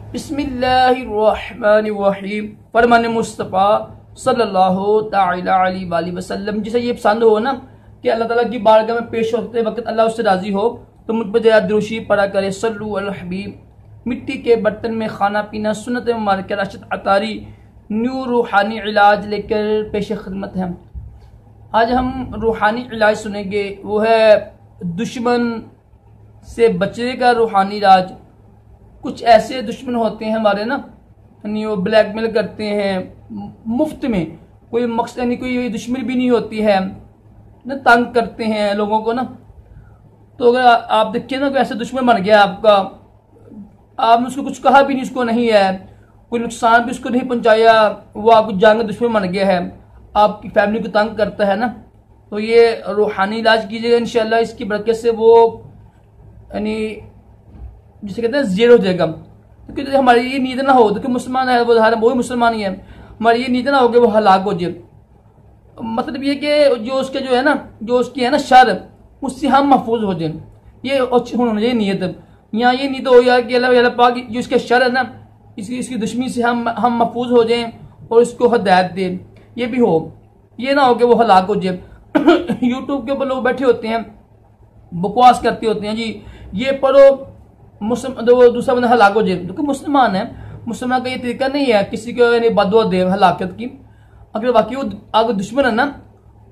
बिस्मिल्लाहिर्रहमानिर्रहीम। फरमान मुस्तफ़ा सल्लल्लाहु तआला अलैहि वसल्लम, जिसे ये पसंद हो ना कि अल्लाह ताला की बारगाह में पेश होते वक्त अल्लाह उससे राज़ी हो, तो मुझ पर जरा दुरूशी पढ़ा करे। सल्लु अल हबीब। मिट्टी के बर्तन में खाना पीना सुन्नत मुबारक। राशिद अतारी न्यू रूहानी इलाज लेकर पेश खिदमत है। आज हम रूहानी इलाज सुनेंगे, वो है दुश्मन से बचने का रूहानी इलाज। कुछ ऐसे दुश्मन होते हैं हमारे ना, यानी वो ब्लैकमेल करते हैं मुफ्त में, कोई मकसद यानी कोई दुश्मनी भी नहीं होती है ना, तंग करते हैं लोगों को ना। तो अगर आप देखिए ना, कोई ऐसा दुश्मन बन गया आपका, आपने उसको कुछ कहा भी नहीं, उसको नहीं है, कोई नुकसान भी उसको नहीं पहुंचाया, वो आपको जान का दुश्मन बन गया है, आपकी फैमिली को तंग करता है ना, तो ये रूहानी इलाज कीजिएगा इंशाल्लाह। इसकी बरकत से वो यानी जिसे कहते हैं ज़ीरो हो जाएगा। क्योंकि तो हमारी ये नीयत ना हो, देखिए मुसलमान है वो ही मुसलमान ही है, हमारी ये नीयत ना हो कि वो हलाक हो जाए। मतलब ये कि जो उसके जो है ना, जो उसकी है ना शर, उससे हम महफूज हो जाए, ये होना चाहिए नीयत। यहाँ ये नीयत हो यार कि अल्लाह पाक जो इसके शर है ना, इसकी दुश्मनी से हम महफूज हो जाएं और इसको हिदायत दें, ये भी हो। ये ना हो कि वो हलाक हो जाए। यूट्यूब के ऊपर लोग बैठे होते हैं, बकवास करते होते हैं, जी ये पढ़ो मुस्लिम तो दूसरा बंदा हलाक हो जाए। क्योंकि मुसलमान है, मुसलमान का ये तरीका नहीं है किसी को यानी बदुआ दे हलाकत की। अगर वाकई वो अगर दुश्मन है ना,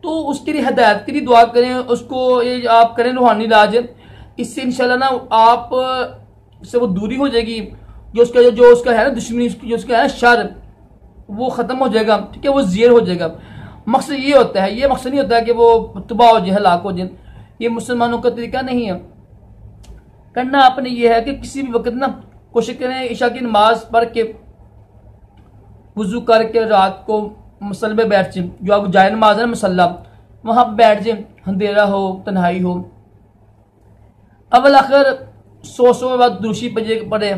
तो उसके लिए हिदायत के लिए दुआ करें, उसको ये आप करें रूहानी इलाज। इससे इंशाल्लाह ना आप से वो दूरी हो जाएगी, जो उसका है ना दुश्मनी, जो उसका है शर, वो ख़त्म हो जाएगा। ठीक है, वो ज़ीर हो जाएगा। मकसद ये होता है, ये मकसद नहीं होता है कि वो तबाह हो जाए, हलाक हो जाए। ये मुसलमानों का तरीका नहीं है। करना आपने ये है कि किसी भी वक्त ना कोशिश करें ईशा की नमाज पढ़ के वुजू करके रात को मसल में बैठ जाए, जो आपको जाए नमाज है मसल्ला, वहाँ पर बैठ जाए, अंधेरा हो तन्हाई हो। अव्वल आखिर 100 बार दुरूशी पढ़े,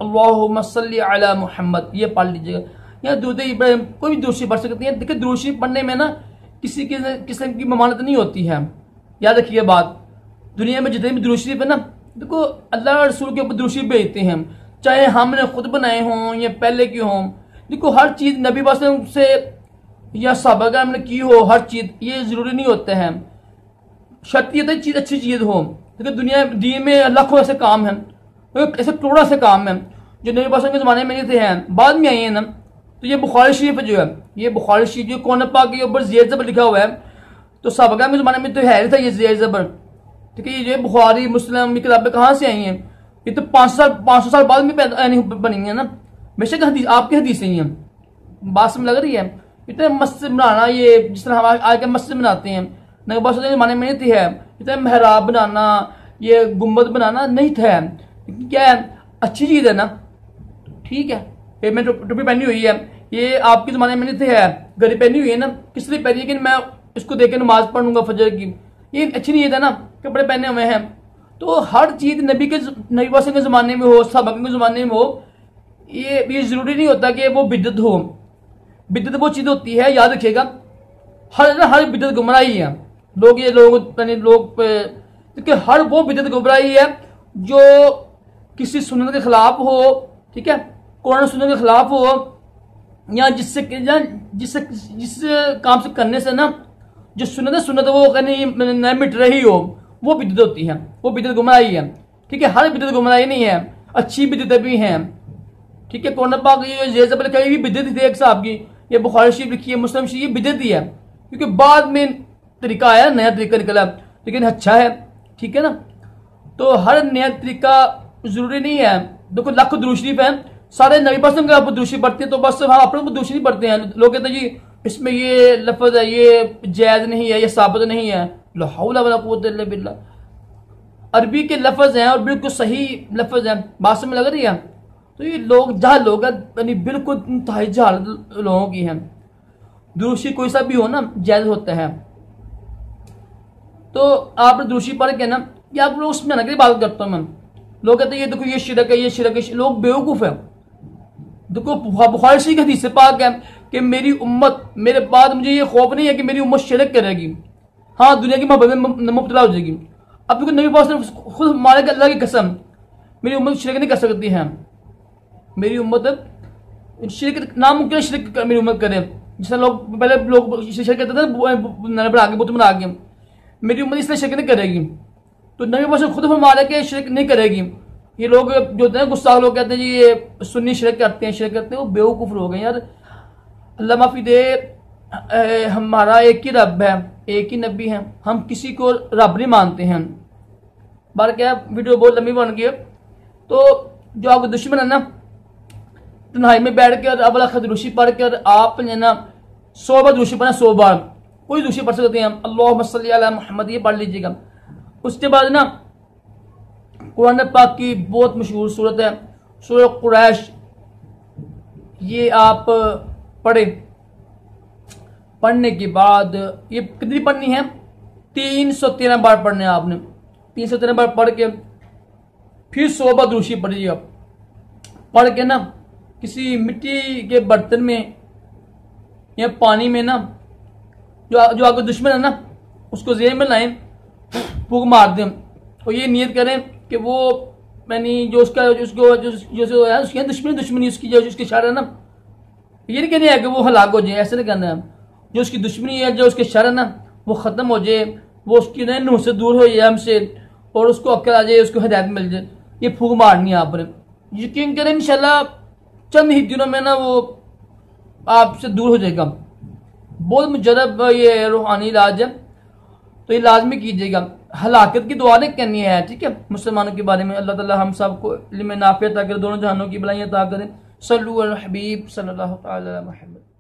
अल्लाहुम्मा सल्ली अला मुहम्मद, ये पढ़ लीजिएगा। या दुरूद इब्राहिम, कोई भी दुरूशी पढ़ सकती है। देखिए दुरूशी पढ़ने में ना किसी किस्म की ममानत नहीं होती है, याद रखिए बात। दुनिया में जितने भी दुरूद है ना, देखो अल्लाह रसूल के ऊपर दुरूद भेजते हैं, चाहे हमने खुद बनाए हों या पहले की हों। देखो हर चीज़ नबी वसल्लम से या सहाबा हमने की हो, हर चीज़, ये ज़रूरी नहीं होता है। शर्त ये चीज़ अच्छी चीज़ हो। देखो दुनिया दीन में लाखों ऐसे काम हैं, ऐसे करोड़ों ऐसे काम हैं जो नबी वसल्लम के ज़माने में नहीं थे, हैं बाद में आए हैं ना। तो ये बुखारी शरीफ जो है, ये बुखारी शरीफ जो कौन पाक के ऊपर ज़ेर ज़बर लिखा हुआ है, तो सहाबा के ज़माने में तो है नहीं था ये ज़ेर ज़बर। ठीक है, ये बुखारी मुस्लिम की किताबें कहाँ से आई हैं? ये तो 500 साल बाद में बनी है ना। बेशक हदीस आपकी हदीस ही हैं, बात समझ लग रही है। इतने मस्जिद बनाना, ये जिस तरह हम आज के मस्जिद बनाते हैं, नबी वसल्लम के ज़माने में नहीं थी है। इतना मेहराब बनाना, ये गुम्बद बनाना नहीं था। क्या है, अच्छी चीज़ है ना, ठीक है। ये मैं टोपी पहनी हुई है, ये आपके ज़माने में नहीं थे है, घड़ी पहनी हुई है ना, किस लिए पहनी है कि मैं इसको देख के नमाज पढ़ूंगा फजर की, ये अच्छी नहीं है ना, कपड़े पहने हुए हैं। तो हर चीज़ नबी वसल्लम के ज़माने में हो, सहाबा के ज़माने में हो, ये ज़रूरी नहीं होता कि वो बिदअत हो। बिदअत वो चीज़ होती है, याद रखिएगा, हर बिदअत गुमराही है। देखिए हर वो बिदअत गुमराही है जो किसी सुन्नत के खिलाफ हो, ठीक है, कुरान सुन्नत के खिलाफ हो, या जिस काम से करने से ना जो सुन्नत वो नहीं मिट रही हो, वो बिदअत होती है, वो बिदअत गुमराही है। ठीक है, हर बिदअत गुमराही नहीं है, अच्छी बिदअत भी हैं। ठीक है, कुरान पाक ये ज़ेर ज़बर लिखा है, ये बिदअत थी एक साहब की, ये बुखारी शरीफ लिखी है, मुस्लिम शरीफ, ये बिदअत ही है। क्योंकि बाद में तरीका आया, नया तरीका निकला, लेकिन अच्छा है। ठीक है ना, तो हर नया तरीका ज़रूरी नहीं है। देखो लाखों दुरूद शरीफ है, सारे नबी वसल्लम के दुरूद शरीफ पढ़ते हैं, तो बस हम अपने को दुरूद शरीफ पढ़ते हैं। लोग कहते हैं जी इसमें ये लफ्ज़ है, ये जायज़ नहीं है, ये साबित नहीं है। ला हौला वला कुव्वता इल्ला बिल्लाह, अरबी के लफ्ज़ हैं और बिल्कुल सही लफ्ज़ हैं, बात समझ लग रही है। तो ये लोग जहाँ लोग यानी बिल्कुल इंतहाई जहालत लोगों की हैं। दुरूद शरीफ कोई सा भी हो ना, जायज़ होता है। तो आप दुरूद शरीफ पढ़ के ना, या आप लोग उसमें ना की बात करता हूँ मैं, लोग कहते हैं ये देखो ये शिरक है, ये शिरक है, लोग बेवकूफ़ है। देखो बुखारी शरीफ की हदीस से पाक है कि मेरी उम्मत, मेरे बाद मुझे ये खौफ नहीं है कि मेरी उम्मत शिरक करेगी, हाँ दुनिया की मोहब्बत में मुब्तला हो जाएगी। अब देखो नबी पाक खुद मारे अल्लाह की कसम, मेरी उम्मत शिरक नहीं कर सकती है। मेरी उम्मत शिरक नामुमकिन शिरक मेरी उम्मत करे। जैसे लोग पहले लोग शिरक करते थे बना के बुत बना के, मेरी उम्मत इसलिए शिरक नहीं करेगी। तो नबी पाक खुद फरमा रहे कि शिरक नहीं करेगी। ये लोग जो होते हैं गुस्सा लोग कहते हैं जी ये सुन्नी शिरक करते हैं, वो बेवकूफ़ लोग हैं यार। अल्लाह माफ़ी दे, हमारा एक ही रब है, एक ही नबी है, हम किसी को रब नहीं मानते हैं। बार क्या वीडियो बहुत लंबी बन गई। तो जो आपका दुश्मन है ना, तन्हाई में बैठ कर अवला खदरूशी पढ़ कर आप ना 100 बार दूषी पढ़ना, 100 बार कोई दूषी पढ़ सकते हैं। अल्लाहुम्मा सल्ली अला मुहम्मद ये पढ़ लीजिएगा। उसके बाद ना कुरान पाक की बहुत मशहूर सूरत है सूरह कुरैश, ये आप पढ़े। पढ़ने के बाद ये कितनी पढ़नी है? 313 बार पढ़ने हैं आपने। 313 बार पढ़ के फिर 100 बार दूषी पढ़िएगा। पढ़ के ना किसी मिट्टी के बर्तन में या पानी में ना जो आपका दुश्मन है ना उसको ज़हन में लाएं, फूंक मार दें और ये नियत करें कि वो मैंने जो उसका उसको जो है उसकी दुश्मनी उसकी जो उसके शर है ना, ये नहीं कहना है कि वो हलाक हो जाए, ऐसे नहीं करना है। जो उसकी दुश्मनी है, जो उसके शर है ना, वो ख़त्म हो जाए, वो उसकी नूह से दूर हो जाए हमसे और उसको अक्ल आ जाए, उसको हिदायत मिल जाए। ये फूंक मारनी है आपने। यकीन करें इंशाल्लाह चंद ही दिनों में ना वो आपसे दूर हो जाएगा। बहुत मुजरब ये रूहानी इलाज है, तो ये लाजमी कीजिएगा। हलाकत की दुआ नहीं करनी है, ठीक है, मुसलमानों के बारे में। अल्लाह ताला हम सबको इल्म नाफ़िया अता करे, दोनों जहानों की भलाइयाँ अता करें। सल्लु अला हबीब सल्लल्लाहु अलैहि वसल्लम।